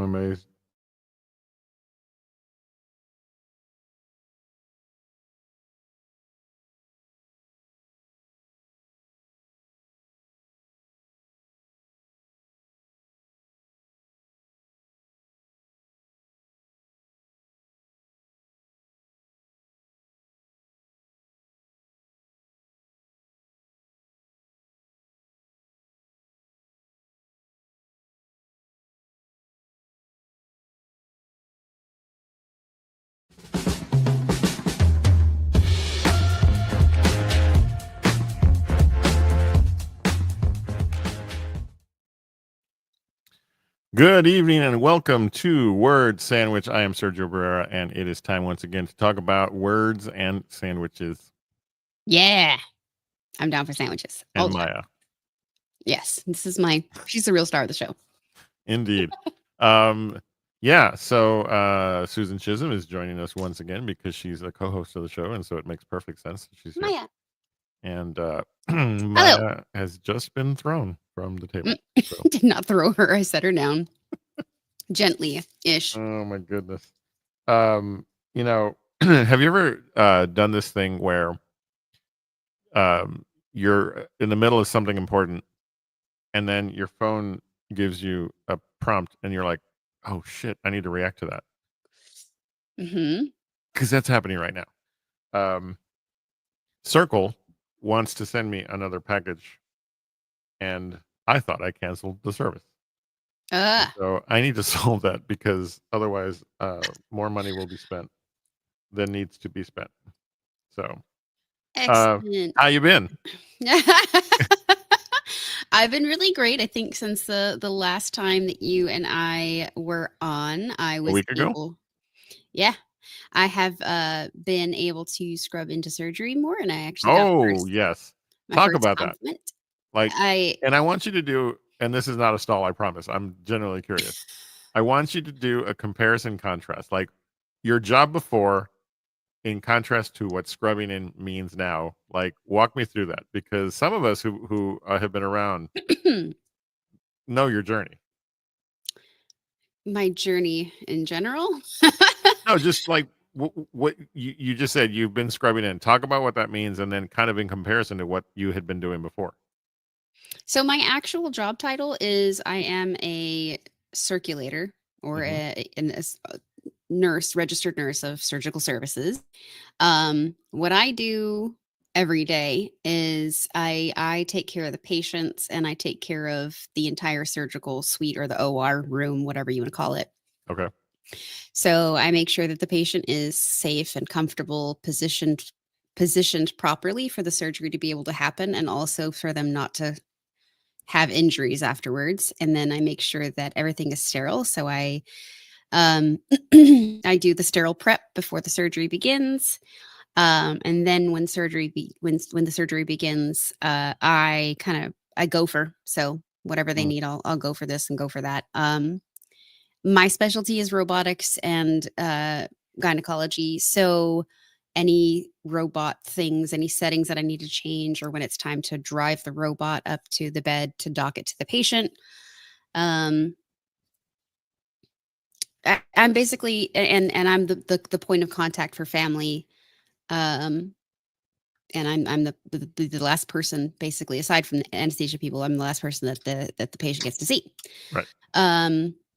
amazed. Good evening and welcome to Word Sandwich. I am Sergio Barrera, and it is time once again to talk about words and sandwiches. Yeah, I'm down for sandwiches. And All the time. Maya. Yes, she's the real star of the show. Indeed. So Susan Chisholm is joining us once again because she's a co-host of the show, and so it makes perfect sense that she's here. Maya. And Hello. Maya has just been thrown from the table. So. Did not throw her. I set her down. Gently-ish. Oh my goodness. You know, have you ever done this thing where you're in the middle of something important and then your phone gives you a prompt and you're like, oh shit, I need to react to that. Because that's happening right now. Circle wants to send me another package and I thought I canceled the service. So I need to solve that because otherwise more money will be spent than needs to be spent. So excellent. How you been? I've been really great. I think since the last time that you and I were on, I was a week ago. able. Yeah, I have been able to scrub into surgery more, and I actually got yes, my talk first about that. compliment. Like, and I want you to do, and this is not a stall, I promise. I'm genuinely curious. I want you to do a comparison contrast, like your job before in contrast to what scrubbing in means now. Like, walk me through that because some of us who have been around know your journey. My journey in general? No, just like what you just said, you've been scrubbing in. Talk about what that means, and then kind of in comparison to what you had been doing before. So my actual job title is I am a circulator or a nurse, registered nurse of surgical services. What I do every day is I take care of the patients and I take care of the entire surgical suite or the OR room, whatever you want to call it. Okay. So I make sure that the patient is safe and comfortable, positioned properly for the surgery to be able to happen, and also for them not to have injuries afterwards. And then I make sure that everything is sterile. So I I do the sterile prep before the surgery begins. And then when when the surgery begins, I go for, so whatever they need, I'll go for this and go for that. My specialty is robotics and gynecology. So any robot things, any settings that I need to change, or when it's time to drive the robot up to the bed to dock it to the patient. I'm basically, and I'm the point of contact for family. And I'm the last person, basically, aside from the anesthesia people, I'm the last person that the patient gets to see. Right.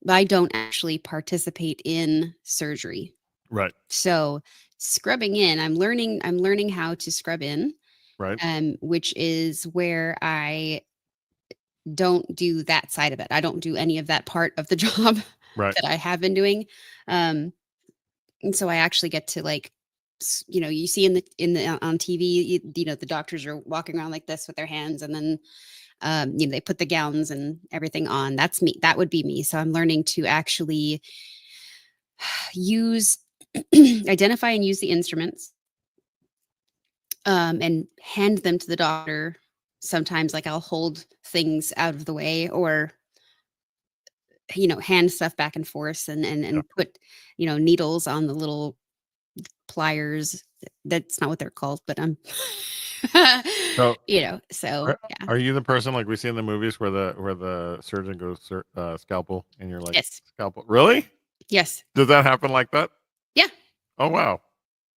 But I don't actually participate in surgery. Right. So scrubbing in, I'm learning how to scrub in. Right. Which is where I don't do that side of it. I don't do any of that part of the job that I have been doing. And so I actually get to, like, you see in the on TV, the doctors are walking around like this with their hands, and then they put the gowns and everything on. That's me. That would be me. So I'm learning to actually identify and use the instruments, and hand them to the doctor. Sometimes, like, I'll hold things out of the way, or hand stuff back and forth, and put needles on the little pliers That's not what they're called, but I'm, So so are, yeah. are you the person like we see in the movies where the surgeon goes scalpel and you're like Yes. scalpel? Really? Yes. Does that happen like that? Yeah. Oh wow.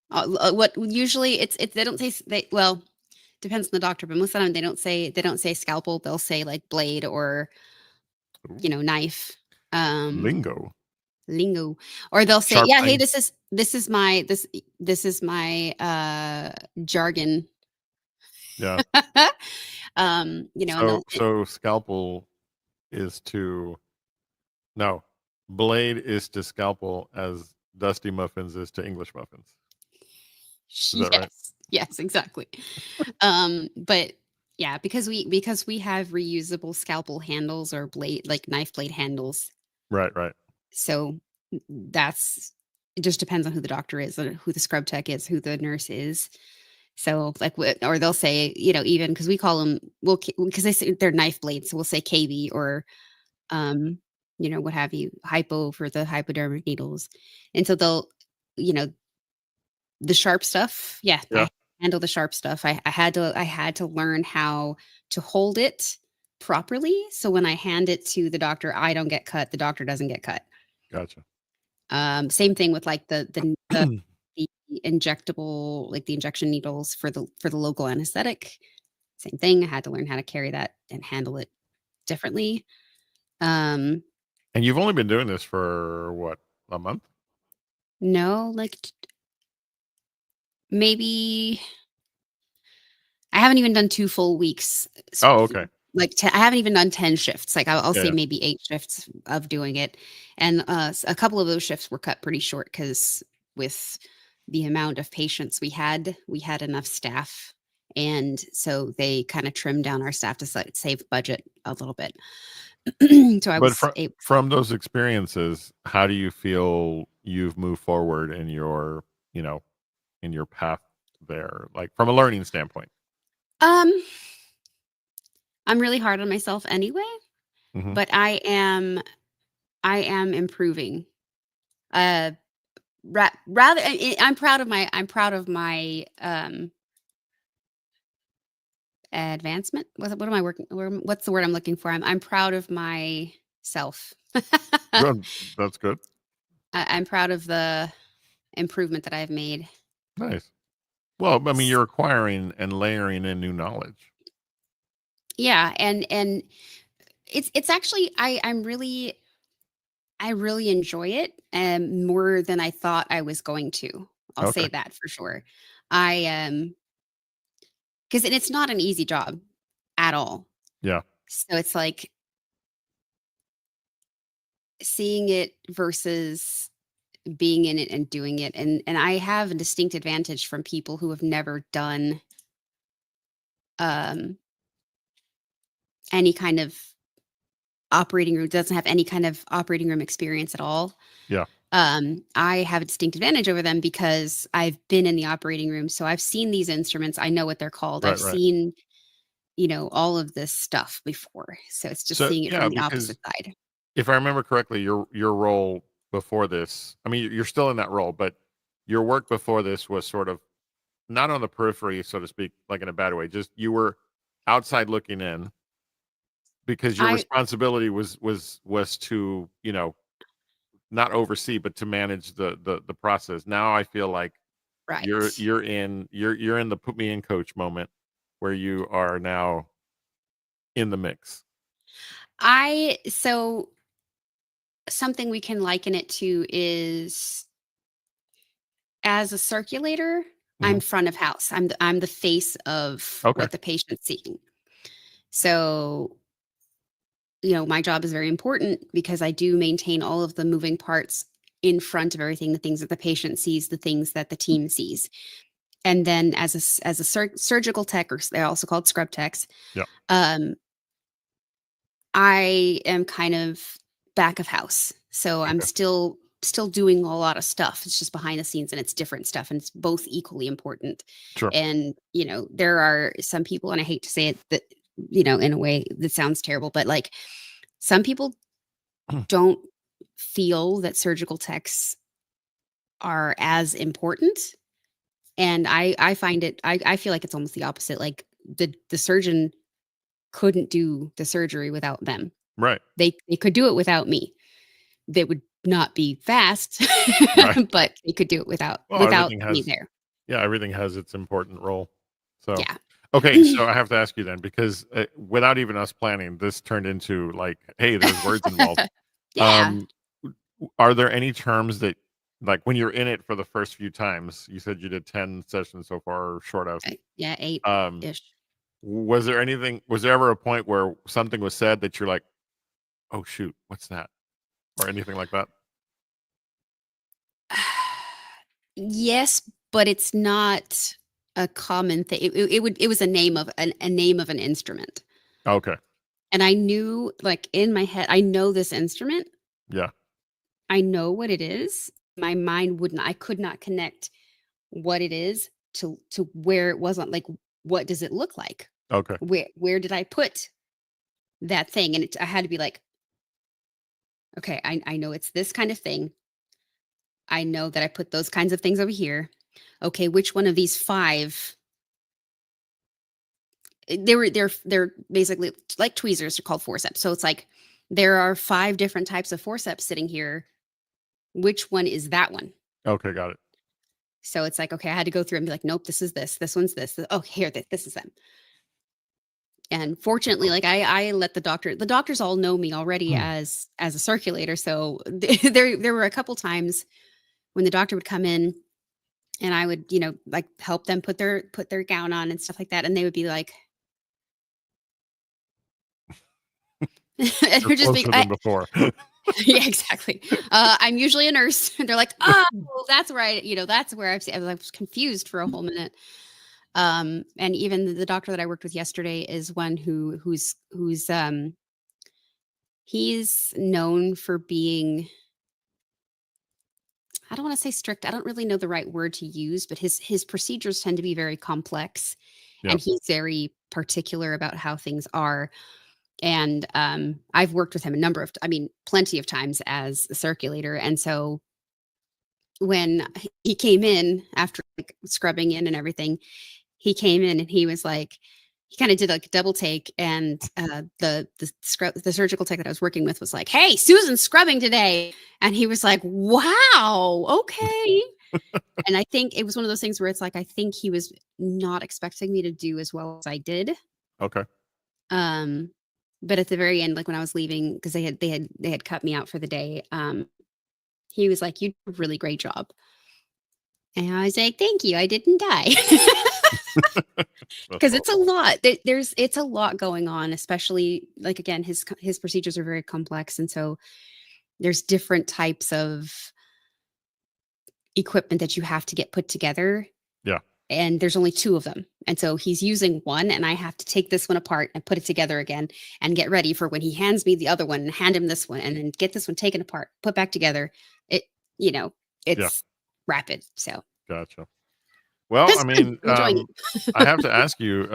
What usually it's they don't say well, depends on the doctor, but most of the time they don't say scalpel. They'll say like blade or Ooh, knife. Um, lingo. lingo, or they'll say, Sharp yeah, hey, thing. this is my jargon. Yeah. And So scalpel is to no, blade is to scalpel as Dusty Muffins is to English muffins. Is that right? yes, yes, exactly. But yeah, because we have reusable scalpel handles or blade like knife blade handles. Right, right. So that's it just depends on who the doctor is, or who the scrub tech is, who the nurse is. So like, or they'll say, even because we call them, because they say they're knife blades, so we'll say KB or, um, what have you, hypo for the hypodermic needles, and so they'll, you know, the sharp stuff. Yeah, Yeah, I handle the sharp stuff. I had to learn how to hold it properly, so when I hand it to the doctor, I don't get cut. The doctor doesn't get cut. gotcha. Same thing with like the injectable, like the injection needles for the local anesthetic. Same thing. I had to learn how to carry that and handle it differently. Um, And you've only been doing this for what, a month? no, like maybe I haven't even done 2 full weeks. Oh, okay. Like I haven't even done 10 shifts. Like I'll Yeah, say yeah. maybe 8 shifts of doing it, and a couple of those shifts were cut pretty short because with the amount of patients we had enough staff, and so they kind of trimmed down our staff to save budget a little bit. So I But was able. from those experiences, how do you feel you've moved forward in your, you know, in your path there, like from a learning standpoint? Um, I'm really hard on myself anyway, Hmm. but I am improving. Uh, rather, I'm proud of my advancement. What am I working? What's the word I'm looking for? I'm proud of myself. Good. That's good. I'm proud of the improvement that I've made. Nice. Well, I mean, S- you're acquiring and layering in new knowledge. Yeah, and it's actually I really enjoy it, more than I thought I was going to. I'll Okay. say that for sure. I because it's not an easy job at all. Yeah. So it's like seeing it versus being in it and doing it, and I have a distinct advantage from people who have never done um any kind of operating room, doesn't have any kind of operating room experience at all. Yeah. I have a distinct advantage over them because I've been in the operating room. So I've seen these instruments. I know what they're called. I've Right. Right. seen, all of this stuff before. So it's just So seeing it yeah, from the because opposite side. if I remember correctly, your role before this, I mean, you're still in that role, but your work before this was sort of not on the periphery, so to speak, like in a bad way. Just you were outside looking in because your I responsibility was to, not oversee, but to manage the process. Now I feel like right. you're in the put me in coach moment where you are now in the mix. I so something we can liken it to is as a circulator, Hmm. I'm front of house. I'm the face of Okay. what the patient's seeing. So, my job is very important because I do maintain all of the moving parts in front of everything, the things that the patient sees, the things that the team sees. And then as a surgical tech, or they're also called scrub techs, Yeah. um, I am kind of back of house. So I'm Okay. still doing a lot of stuff. It's just behind the scenes and it's different stuff and it's both equally important. Sure. And, there are some people, and I hate to say it, that, in a way that sounds terrible, but like some people don't feel that surgical techs are as important. And I find it, I feel like it's almost the opposite. Like the surgeon couldn't do the surgery without them. Right. They could do it without me. They would not be fast, Right. but they could do it without Well, everything me has, there. yeah, everything has its important role. So, Yeah. okay, so I have to ask you then, because without even us planning, this turned into like, hey, there's words involved. Yeah. Um, are there any terms that, like, when you're in it for the first few times, you said you did 10 sessions so far, or short of, Yeah, 8 um, ish. was there anything, was there ever a point where something was said that you're like, oh shoot, what's that? Or anything like that? Yes, but it's not a common thing. It was a name of a name of an instrument. Okay. And I knew, like, in my head, I know this instrument. Yeah. I know what it is. My mind wouldn't, I could not connect what it is to where it wasn't, like, what does it look like? Okay. Where did I put that thing? And I had to be like, okay, I know it's this kind of thing. I know that I put those kinds of things over here. Okay, which one of these 5? They're basically like tweezers. They're called forceps. So it's like there are 5 different types of forceps sitting here. Which one is that one? Okay. Got it. So it's like, okay, I had to go through and be like, nope, this is this. This one's this. Oh, here, this is them. And fortunately, like I let the doctors all know me already Hmm. as a circulator. So there were a couple times when the doctor would come in and I would, like, help them put their gown on and stuff like that. And they would be like, and it You're would just be, closer than before. yeah, exactly. I'm usually a nurse. And they're like, oh, that's where that's where I was confused for a whole minute. And even the doctor that I worked with yesterday is one who's he's known for being, I don't want to say strict. I don't really know the right word to use, but his procedures tend to be very complex, Yeah. and he's very particular about how things are. And I've worked with him plenty of times as a circulator. And so when he came in after, like, scrubbing in and everything, he came in and he was like, he kind of did like a double take, and the surgical tech that I was working with was like, "Hey, Susan's scrubbing today," and he was like, "Wow, okay." And I think it was one of those things where it's like, I think he was not expecting me to do as well as I did. Okay. Um, but at the very end, like when I was leaving, because they had cut me out for the day, he was like, "You did a really great job," and I was like, "Thank you, I didn't die." That's Because it's a awesome. lot. It's a lot going on, especially, like, again, his procedures are very complex, and so there's different types of equipment that you have to get put together, Yeah. and there's only 2 of them. And so he's using one, and I have to take this one apart and put it together again and get ready for when he hands me the other one and hand him this one and then get this one taken apart, put back together. It, you know, Yeah. it's rapid. So Gotcha. Well, I it's good. mean, I'm enjoying it. I have to ask you,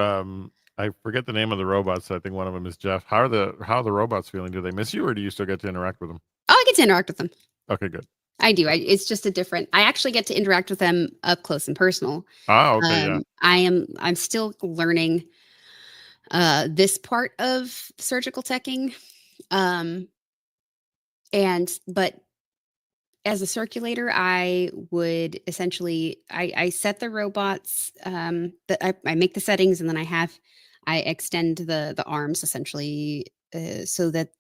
I forget the name of the robots. I think one of them is Jeff. How are the robots feeling? Do they miss you, or do you still get to interact with them? Oh, I get to interact with them. Okay, good. I do. It's just a different. I actually get to interact with them up close and personal. Ah, okay, yeah, I'm still learning this part of surgical teching. Um, and but as a circulator, I would essentially I set the robots, that I make the settings, and then I extend the arms essentially, so that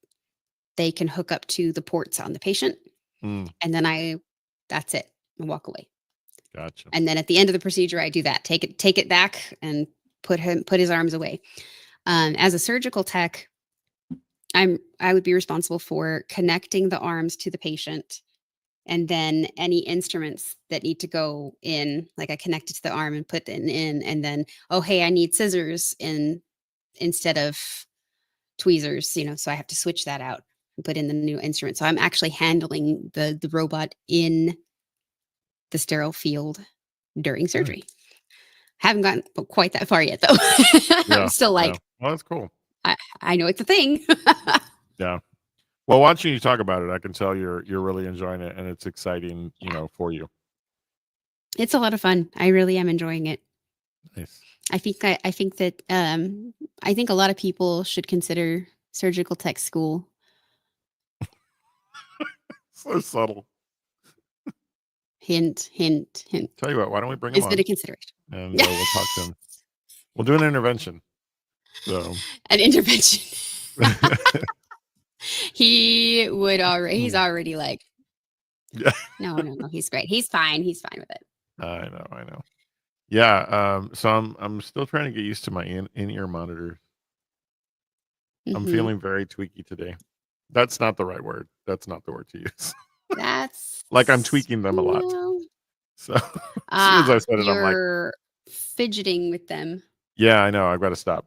they can hook up to the ports on the patient, mm, and then that's it, and walk away. gotcha. And then at the end of the procedure, I do that. Take it back and put his arms away. As a surgical tech, I would be responsible for connecting the arms to the patient, and then any instruments that need to go in, like, I connect it to the arm and put it in, and then, oh, hey, I need scissors in instead of tweezers, so I have to switch that out and put in the new instrument. So I'm actually handling the robot in the sterile field during Nice. surgery. Haven't gotten quite that far yet, though. I'm Yeah, still yeah. like, Well, that's cool. I know it's a thing. Yeah. Well, watching you talk about it, I can tell you're really enjoying it, and it's exciting, for you. It's a lot of fun. I really am enjoying it. Nice. I think that I think a lot of people should consider surgical tech school. So subtle. Hint, hint, hint. Tell you what, why don't we bring him It's been on a consideration. and we'll talk to him. We'll do an intervention. So An intervention. He would already. He's already like, yeah, no, no, no. He's great. He's fine. He's fine with it. I know. Yeah. So I'm still trying to get used to my in-ear monitors. I'm Hmm. feeling very tweaky today. That's not the right word. That's not the word to use. Like I'm That's tweaking them a lot. no. So as soon as I said it, I'm like, You're fidgeting with them. yeah, I know. I've got to stop.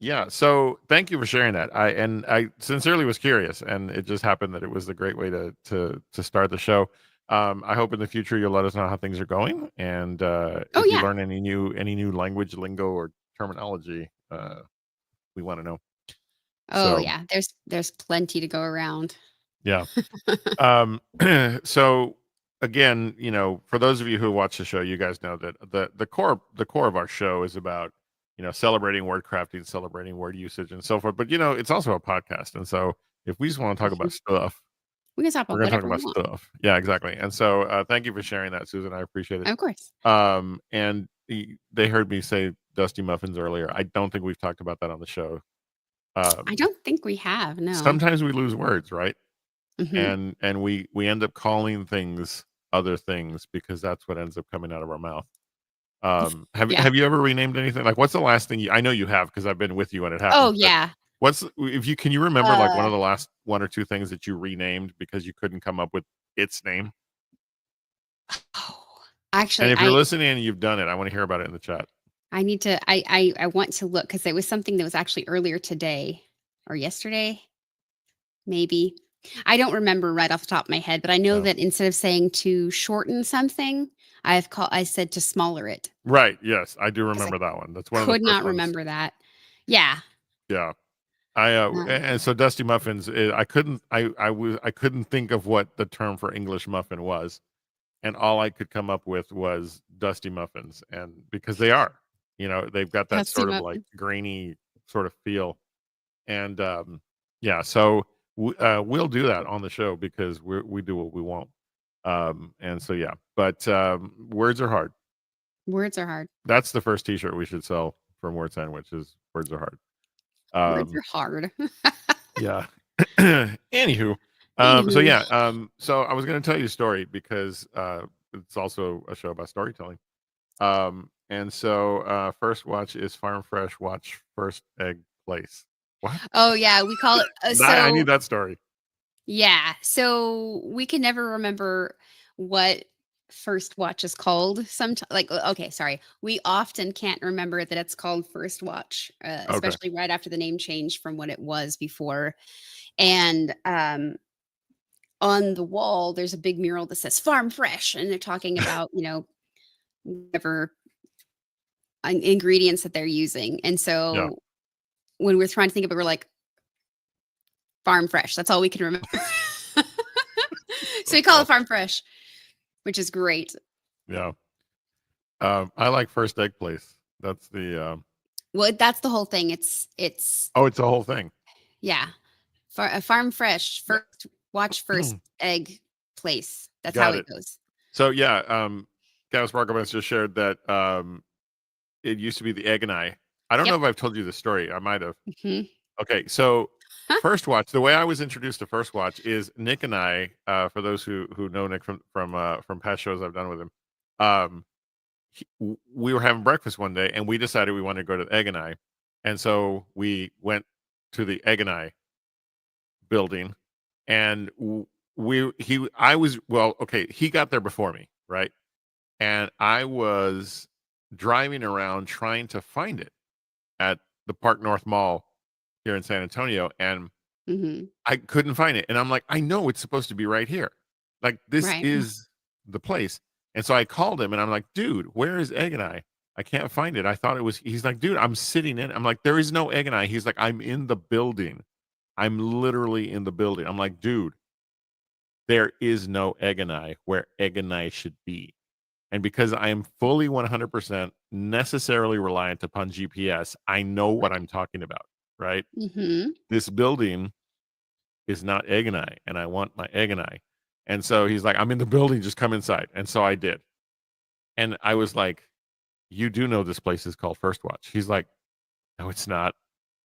Yeah. So thank you for sharing that. I sincerely was curious, and it just happened that it was a great way to start the show. I hope in the future you'll let us know how things are going, and Oh if you yeah. learn any new language, lingo, or terminology, we want to know. Oh So yeah. There's plenty to go around. yeah. Um, so again, you know, for those of you who watch the show, you guys know that the core of our show is about, you know, celebrating word crafting, celebrating word usage, and so forth. But you know, it's also a podcast, and so if we just want to talk about Mhm. stuff, We can talk we're about going to talk whatever we about want. stuff. Yeah, exactly. And so, thank you for sharing that, Susan. I appreciate it. Of course. And they heard me say Dusty Muffins earlier. I don't think we've talked about that on the show. I Um, don't think we have. No. Sometimes we lose words, right? Hmm. And we end up calling things other things because that's what ends up coming out of our mouth. Yeah. Have you ever renamed anything? Like, what's the last thing I know you have because I've been with you when it Oh happens. But yeah. what's if you can you remember like one Uh. of the last one or two things that you renamed because you couldn't come up with its name? Oh. And Actually, if you're listening and you've done it, I want to hear about it in the chat. I need to. I want to look because it was something that was actually earlier today or yesterday, maybe. I don't remember right off the top of my head, but I know Yeah. that instead of saying to shorten something, I said to smaller it Right. Yes, I do because I remember that one. That's one of the could first not ones. remember that. Yeah. Yeah. Uh, And so Dusty Muffins, I couldn't think of what the term for English muffin was, and all I could come up with was Dusty Muffins, and because they are, you know, they've got that Dusty sort of like muffin. grainy sort of feel, and yeah, so we'll do that on the show because we do what we want, and so yeah, but words are hard. Words are hard. That's the first T-shirt we should sell from Word Sandwich is words are hard. Words Um, are hard. Yeah. Anywho, so Anywho. yeah, so I was going to tell you a story because it's also a show about storytelling. And so first watch is Farm Fresh. Watch first egg place. What? Oh yeah, we call it. I need that story. Yeah. So we can never remember what first watch is called. Sometimes, like, okay, sorry. We often can't remember that it's called first watch, Okay. especially right after the name changed from what it was before. And on the wall, there's a big mural that says Farm Fresh. And they're talking about, whatever ingredients that they're using. And Yeah. so when we're trying to think of it, we're like, Farm Fresh. That's all we can remember. So we That's call it awesome. Farm Fresh, which is great. Yeah. I like first egg place. That's the Well, that's the whole thing. It's oh, it's a whole thing. yeah, farm fresh first watch first egg place. That's how Got it it. goes. So yeah, Gavin Sparklemans just shared that it used to be the egg and I don't know Yep. if I've told you the story. I might have. Hmm. Okay, so Huh? First Watch. The way I was introduced to First Watch is Nick and I. For those who know Nick from past shows I've done with him, um, we were having breakfast one day and we decided we wanted to go to the Egg and so we went to the Egg and building, and I was well. Okay, he got there before me, right? And I was driving around trying to find it at the Park North Mall here in San Antonio, and Hmm. I couldn't find it. And I'm like, I know it's supposed to be right here. Like this Right. is the place. And so I called him and I'm like, dude, where is Egg and I can't find it. I thought it was he's like, dude, I'm sitting in. I'm like, there is no Egg and He's like, I'm in the building. I'm literally in the building. I'm like, dude, there is no Egg and where Egg and should be. And because I am fully 100% necessarily reliant upon GPS, I know what I'm talking about, right? Mm-hmm. This building is not egg and I want my egg and I. And so he's like, I'm in the building, just come inside. And so I did. And I was like, you do know this place is called First Watch. He's like, no, it's not.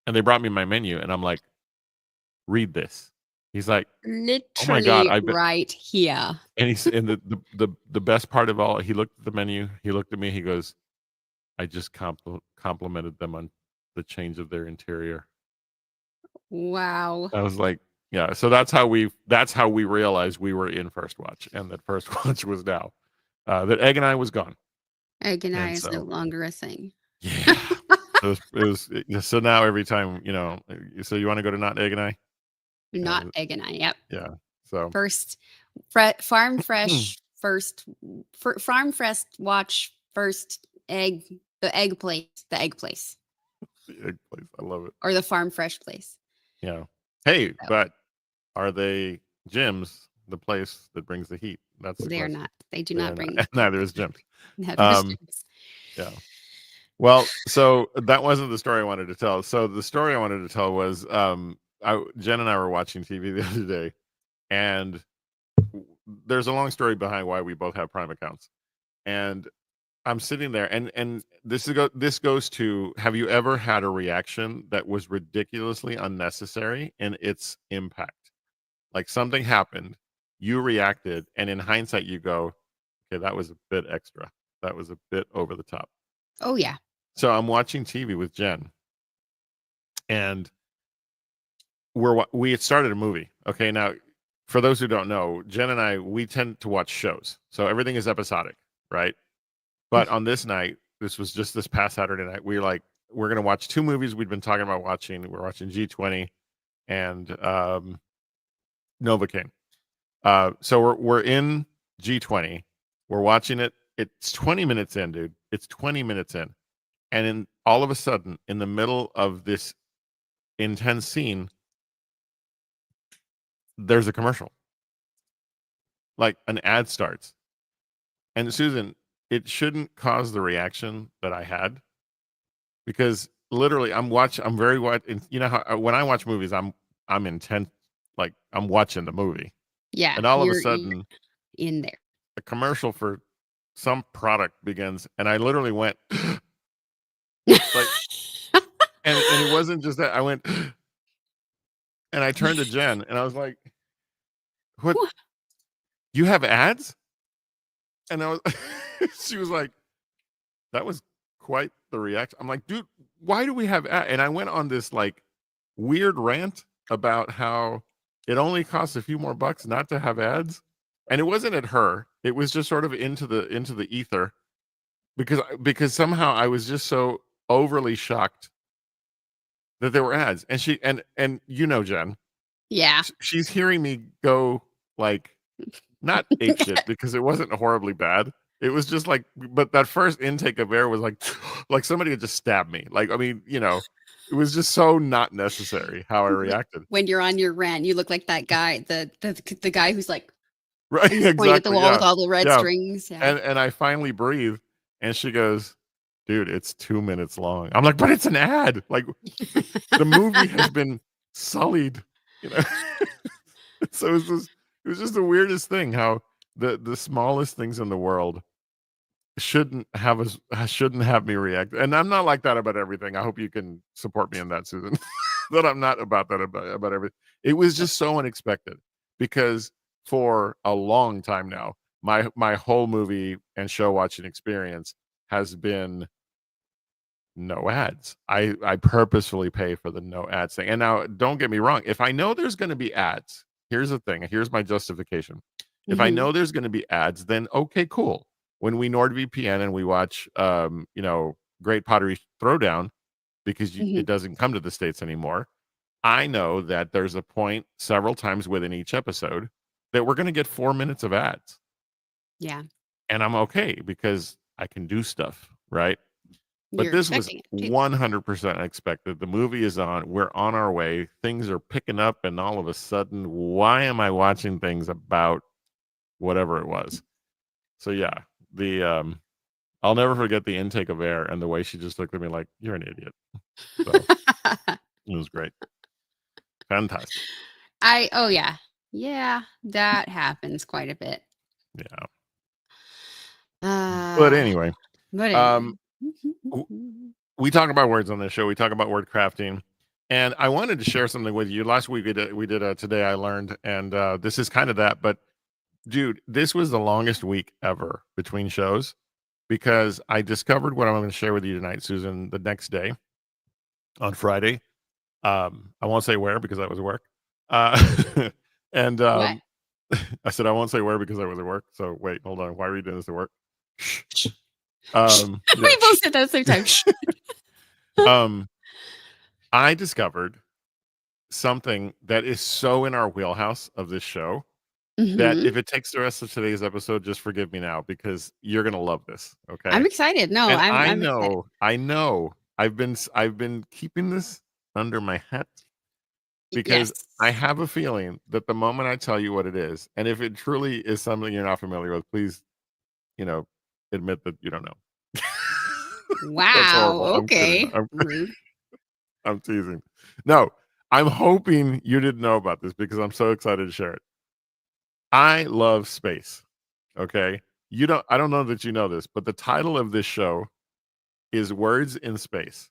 And they brought me my menu and I'm like, read this. He's like, oh my God, Literally I've been, right here. and he's in the best part of all, he looked at the menu, he looked at me, he goes, I just complimented them on the change of their interior. Wow. I was like, yeah. So that's how we realized we were in First Watch, and that First Watch was now that Egg and I was gone, Egg and I and is no so longer a thing. yeah. So now every time so you want to go to Not Egg and I? Not Egg and I. Yep. Yeah. So First, farm fresh. First, farm fresh. Watch first. Egg. The egg place. The egg place. the egg place, I love it. Or the farm fresh place. Yeah. Hey, So, but are they Jim's the place that brings the heat? That's the they are question. not. They do They not are bring. not. Neither is Jim's. Neither is Jim's. Yeah. Well, so that wasn't the story I wanted to tell. So the story I wanted to tell was Jen and I were watching TV the other day, and there's a long story behind why we both have Prime accounts. And I'm sitting there, and this goes to, have you ever had a reaction that was ridiculously unnecessary in its impact? Like something happened, you reacted, and in hindsight you go, okay, that was a bit extra. That was a bit over the top. Oh yeah. So I'm watching TV with Jen, and we had started a movie. Okay, now for those who don't know, Jen and I, we tend to watch shows, so everything is episodic, right? But on this night, this was just this past Saturday night, we were like, we're gonna watch two movies we'd been talking about watching. We're watching G20 and Novocaine. So we're in G20. We're watching it. It's 20 minutes in, dude. It's 20 minutes in. And in all of a sudden, in the middle of this intense scene, there's a commercial. Like an ad starts. And Susan, it shouldn't cause the reaction that I had, because literally I'm very you know how when I watch movies, I'm intent, like I'm watching the movie. Yeah. And all of a You're sudden in there. a commercial for some product begins, and I literally went like, and it wasn't just that. I went and I turned to Jen and I was like, what, you have ads? And I was she was like, that was quite the reaction. I'm like, dude, why do we have ads? And I went on this like weird rant about how it only costs a few more bucks not to have ads. And it wasn't at her. It was just sort of into the ether, because somehow I was just so overly shocked that there were ads. And she and Jen, Yeah. she's hearing me go like, not ape shit, because it wasn't horribly bad. It was just like, but that first intake of air was like like somebody had just stabbed me. Like, I mean, it was just so not necessary how I reacted. When you're on your rant, you look like that guy, the guy who's like Right, pointing at the exactly. wall Yeah. with all the red Yeah. strings. Yeah. And I finally breathe, and she goes, dude, it's 2 minutes long. I'm like, but it's an ad. Like, the movie has been sullied, you know. So it was just the weirdest thing how the smallest things in the world shouldn't have me react. And I'm not like that about everything. I hope you can support me in that, Susan. That I'm not about that about everything. It was just so unexpected, because for a long time now, my whole movie and show watching experience has been no ads. I purposefully pay for the no ads thing. And now, don't get me wrong, if I know there's going to be ads, here's the thing. Here's my justification. If I know there's going to be ads, then okay, cool. When we NordVPN and we watch Great Pottery Throwdown, because it doesn't come to the States anymore, I know that there's a point several times within each episode that we're going to get 4 minutes of ads. Yeah. And I'm okay, because I can do stuff, right? But You're this was expecting it too. 100% unexpected. The movie is on. We're on our way. Things are picking up, and all of a sudden, why am I watching things about whatever it was? So yeah, I'll never forget the intake of air and the way she just looked at me like, "You're an idiot." So it was great, fantastic. Oh yeah. Yeah, that happens quite a bit. Yeah, but Uh anyway, but um, anyway. w- we talk about words on this show. We talk about word crafting, and I wanted to share something with you. Last week we did a today I learned, and this is kind of that. But dude, this was the longest week ever between shows because I discovered what I'm going to share with you tonight, Susan. The next day on Friday, I won't say where because I was at work, and What? I said I won't say where because I was at work. So wait, hold on. Why are you doing this at work? Yeah. We both said that at the same time. um, I discovered something that is so in our wheelhouse of this show that Mhm. if it takes the rest of today's episode, just forgive me now because you're gonna love this. I'm Okay. excited. No, And I'm excited. I know I've been keeping this under my hat because I Yes. have a feeling that the moment I tell you what it is, and if it truly is something you're not familiar with, please, you know, admit that you don't know. That's Wow. horrible. I'm kidding. Okay. Rude. I'm teasing. No, I'm hoping you didn't know about this because I'm so excited to share it. I love space. Okay. I don't know that you know this, but the title of this show is Words in Space.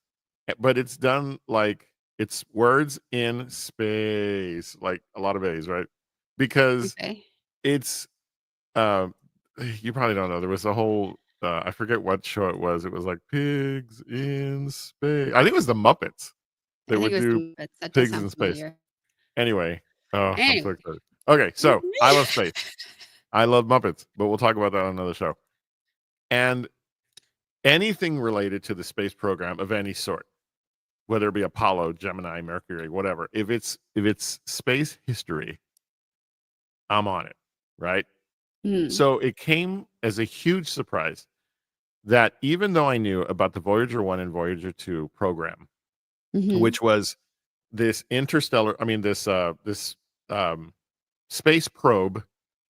But it's done like it's words in space, like a lot of A's, right? Because Okay. it's um you probably don't know. There was a whole I forget what show it was. It was like Pigs in Space. I think it was the Muppets I that think would it was do that does Pigs sound in Space. familiar. Anyway, oh, I'm so Anyway. excited. Okay, so I love space. I love Muppets, but we'll talk about that on another show. And anything related to the space program of any sort, whether it be Apollo, Gemini, Mercury, whatever, if it's space history, I'm on it, right? Mm. So it came as a huge surprise that even though I knew about the Voyager 1 and Voyager 2 program, Mhm. which was this space probe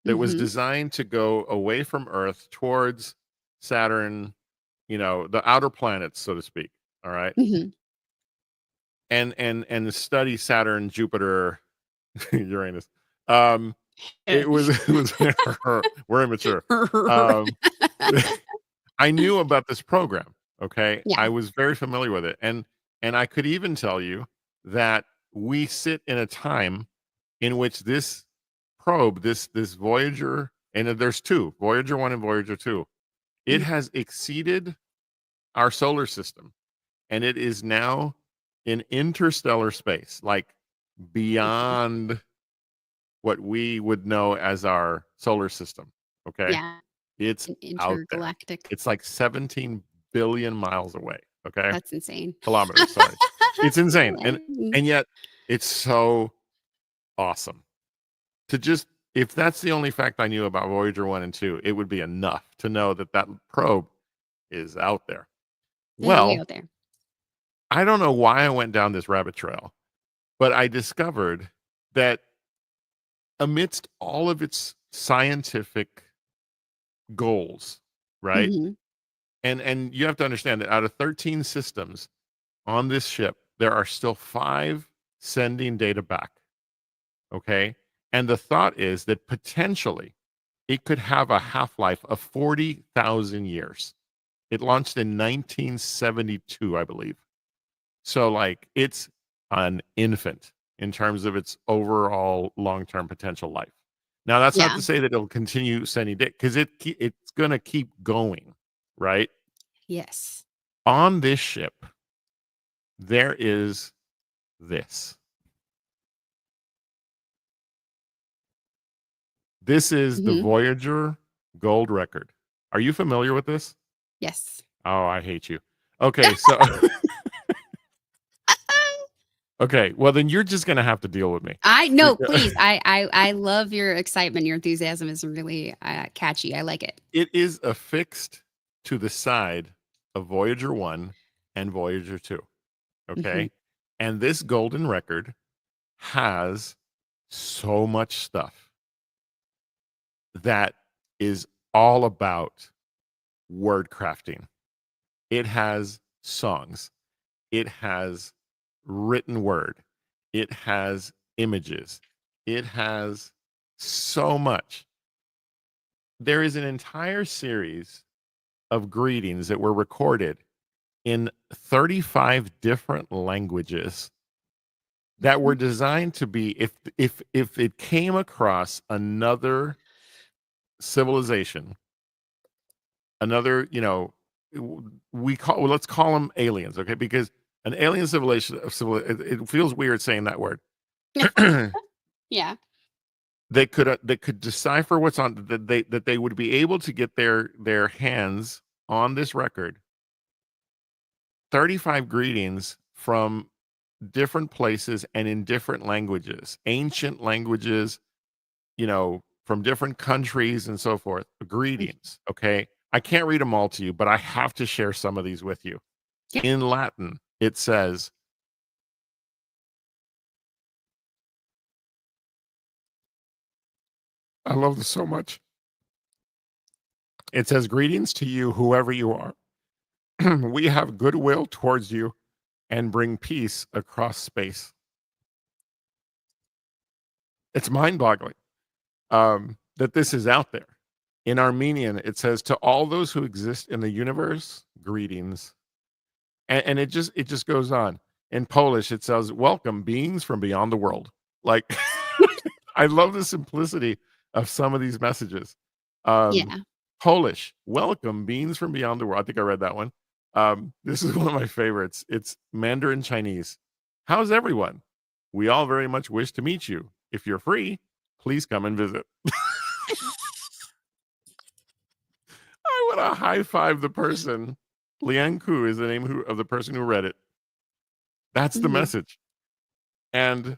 that was Mhm. designed to go away from Earth towards Saturn, the outer planets, so to speak. All right. Mhm. And study Saturn, Jupiter, Uranus. Um, Yeah. it was we're immature. Um, I knew about this program. Okay. I Yeah. was very familiar with it. And I could even tell you that we sit in a time in which this probe, this Voyager, and there's two, Voyager 1 and Voyager 2, it Mm. has exceeded our solar system and it is now in interstellar space, like Okay. beyond what we would know as our solar system. Okay. Yeah. It's out there. Intergalactic. It's like 17 billion miles away. Okay. That's insane. Kilometers, sorry. It's insane. Mm. And yet it's so awesome to just if that's the only fact I knew about Voyager 1 and 2, it would be enough to know that that probe is out there. Yeah, way Well, out there. I don't know why I went down this rabbit trail, but I discovered that amidst all of its scientific goals, right? Mhm. And you have to understand that out of 13 systems on this ship, there are still 5 sending data back, okay? And the thought is that potentially it could have a half-life of 40,000 years. It launched in 1972, I believe. So, like, it's an infant in terms of its overall long-term potential life. Now, that's not Yeah. to say that it'll continue sending data because it's going to keep going, right? Yes. On this ship, there is this. This is the Mhm. Voyager gold record. Are you familiar with this? Yes. Oh, I hate you. Okay, so okay, well then you're just gonna have to deal with me. I no, Beca- please. I love your excitement. Your enthusiasm is really catchy. I like it. It is affixed to the side of Voyager 1 and Voyager 2. Mhm. Okay. And this golden record has so much stuff that is all about word crafting. It has songs. It has written word. It has images. It has so much. There is an entire series of greetings that were recorded in 35 different languages that were designed to be, if it came across another civilization, another, let's call them aliens, okay? Because an alien civilization, it feels weird saying that word. Yeah. They could decipher what's on, that they would be able to get their hands on this record. 35 greetings from different places and in different languages, ancient languages, from different countries and so forth. Greetings, okay? I can't read them all to you, but I have to share some of these with you. Yeah. In Latin, it says, I love this so much. It says, greetings to you, whoever you are. We have goodwill towards you and bring peace across space. It's mind-boggling that this is out there. In Armenian, it says, to all those who exist in the universe, greetings. And it just goes on. In Polish, it says, welcome beings from beyond the world. Like, I love the simplicity of some of these messages. Yeah. Polish, welcome beings from beyond the world. I think I read that one. This is one of my favorites. It's Mandarin Chinese. How's everyone? We all very much wish to meet you. If you're free, please come and visit. I want to high five the person. Liang Ku is the name of the person who read it. That's the message. And